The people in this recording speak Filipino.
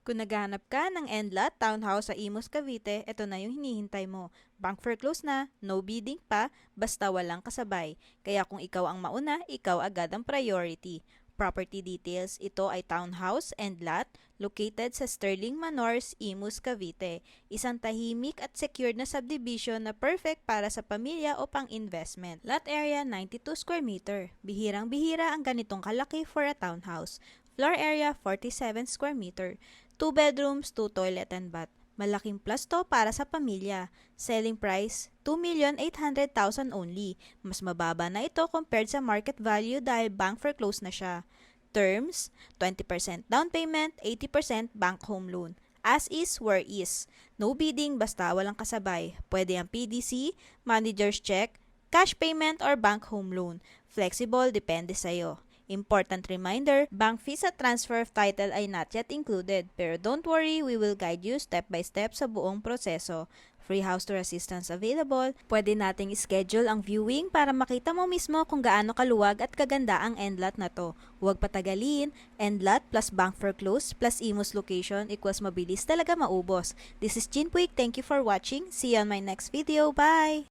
Kung naghahanap ka ng end-lot townhouse sa Imus, Cavite, ito na yung hinihintay mo. Bank foreclose na, no bidding pa, basta walang kasabay. Kaya kung ikaw ang mauna, ikaw agad ang priority. Property details, ito ay townhouse and lot located sa Sterling Manors, Imus, Cavite. Isang tahimik at secured na subdivision na perfect para sa pamilya o pang-investment. Lot area 92 square meter. Bihirang-bihira ang ganitong kalaki for a townhouse. Floor area 47 square meter. 2 bedrooms, 2 toilet and bath. Malaking plus to para sa pamilya. Selling price, 2,800,000 only. Mas mababa na ito compared sa market value dahil bank foreclose na siya. Terms, 20% down payment, 80% bank home loan. As is, where is. No bidding basta walang kasabay. Pwede ang PDC, manager's check, cash payment or bank home loan. Flexible, depende sa'yo. Important reminder, bank fees at transfer of title ay not yet included. Pero don't worry, we will guide you step by step sa buong proseso. Free house tour assistance available. Pwede nating schedule ang viewing para makita mo mismo kung gaano kaluwag at kaganda ang end lot na to. Huwag patagalin, end lot plus bank foreclose plus Imus location equals mabilis talaga maubos. This is Chin Puig. Thank you for watching. See you on my next video. Bye!